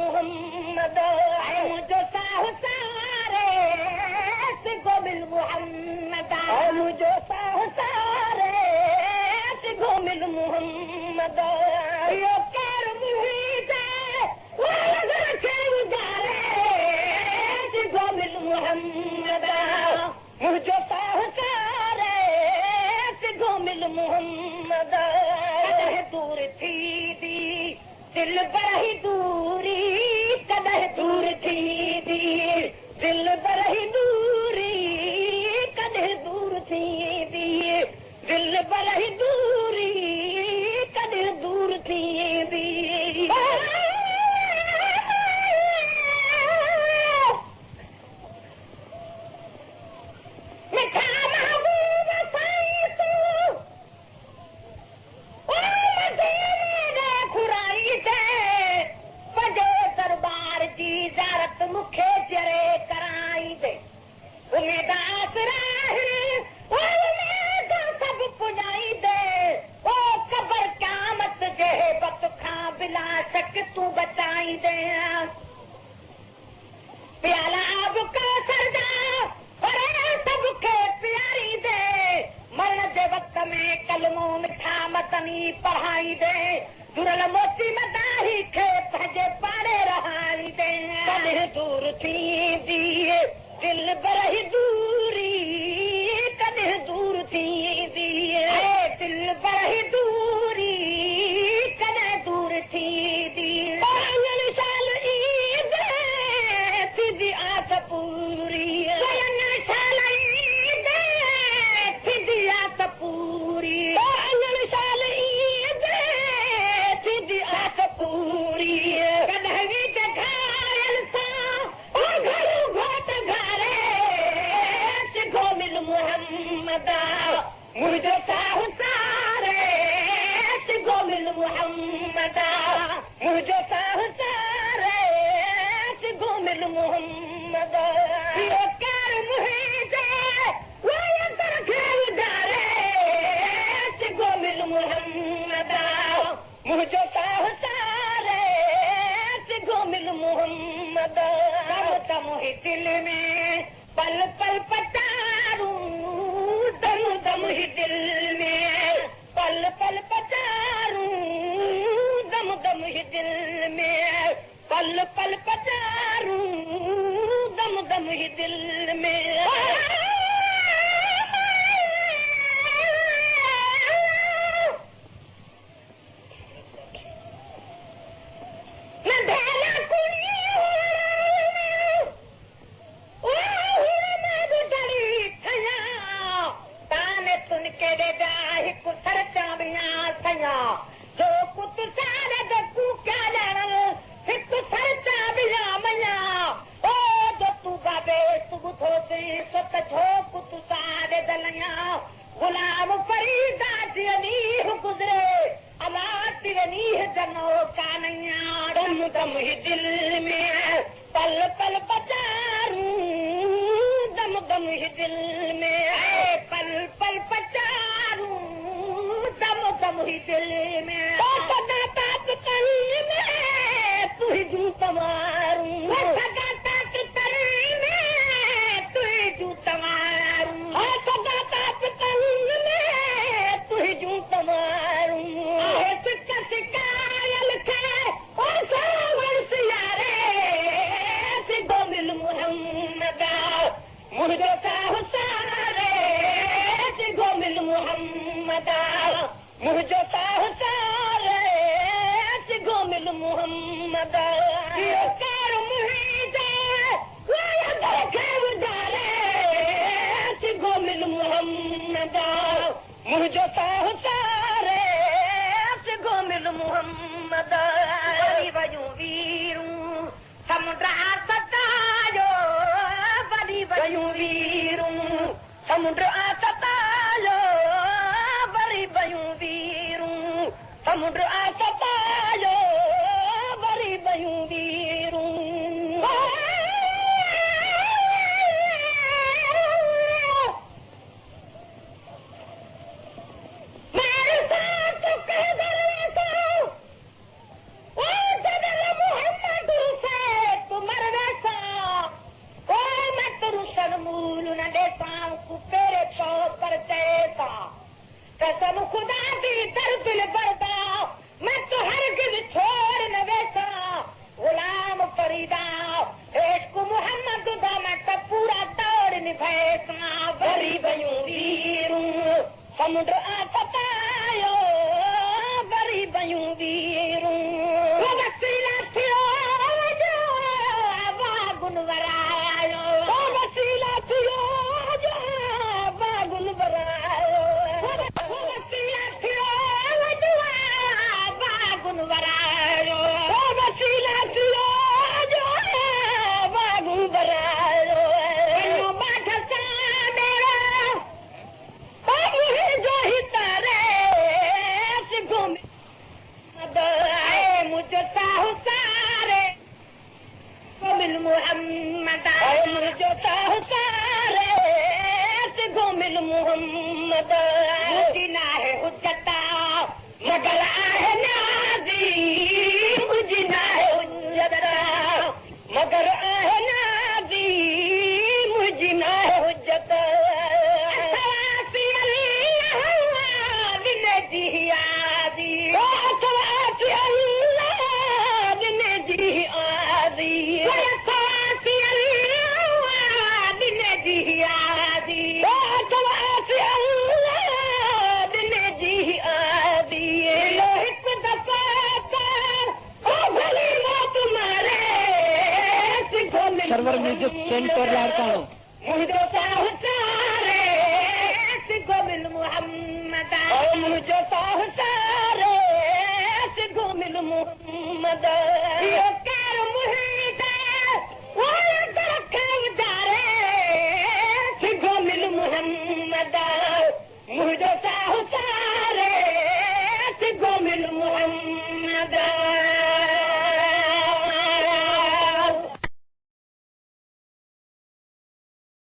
मोहम्मद मुझो साहसारे सिगो मिल मोहम्मद मुझो साहसारे सिगो मिल मोहम्मद यो कर मुहीदे वाला गुजारे सिगो मिल मोहम्मद मुझो साहसारे सिगो मिल मोहम्मद कदह दूर थी दी दिल बरही दूरी कदह दूर थी दी दिल बरही दूरी कदह दूर थी दी दिल बरही दूरी कदह दूर थी दी मुखे जरे कराई दे उमेदास सब पुजाई दे ओ कबर कामत जे बत खां बिला शक तू बचाई दे प्याला अब का सरदा अरे सबके प्यारी दे मरण जे वक्त में कलमो मिठा मतनी पढ़ाई दे दुरल मोती मदाही खे पंहिंजे पाड़े रहाई दे कॾहिं दूर थी दी दिल बरही दूरी कॾहिं दूर थी दी दिल बरही दूरी कॾहिं दूर थी दी साल ईद थींदी आस पूरी साल ईद थींदी आस पूरी साल ईद थींदी आस पूरी कॾहिं बि घायल सां घरू घोट घरे सिगो मिल मोहम्मद मुंहिंजो साहसारे सिगो मिल मोहम्मद मुंहिंजो साहसारे सिगो मिल मोहम्मद इहो कर मुंहिंजे वायंदर खे उधारे सिगो मिल मोहम्मद मुंहिंजो साहसारे सिगो मिल मोहम्मद तम ही दिल में पल पल पचारूं दम दम ही दिल में पल पल पचारूं दम दम ही दिल में पल पल पचारूं दम दम ही दिल में गुलाम फरीदा गुजरे अलाती जनो कानैया दम दम ही दिल में पल पल पचारूं दम दम ही दिल में पल पल पचारूं दम दम ही दिल में सदा ताप कल में तू ही जू तमारूं सदा ताप कल में तू ही जू तमारूं सदा ताप कल में तू ही जू तमारूं सिक सिकायल खे सिगो मिल मोहम्मद मुंहिंजो साहसारे सिगो मिल मोहम्मद मुंहिंजो साहसारे सिगो मिल मोहम्मद इहो कर मुंहिंजे वायंदर खे उधारे सिगो मिल मोहम्मद मुंहिंजो साहसारे सिगो मिल मोहम्मद वयूं वीरूं समुंड सतायो वरी वयूं वीरूं समुंड सतायो वरी वयूं वीरूं समुंड सतायो वरी वयूं वीरूं मोहम्मद समुंड सतायो बरी बयूं वीरूं वसीला थियो जो बागुन वरायो वसीला थियो जो बागुन वरायो वसीला थियो जो बागुन वरायो वसीला थियो जो बागुन वरायो मुझे सारे मिल मोहम्मद मुझे सारे मिल मोहम्मद मुझिना है हुज्जता मगर आहे नाज़ी मुझिना है हुज्जता मगर आहे नाज़ी मुझिना है हुज्जता सर्वर म्यूजिक सेंटर लाड़कानो मुझे सारे सिखो मिल मोहम्मद मुझे सारे सिखो मिल मोहम्मद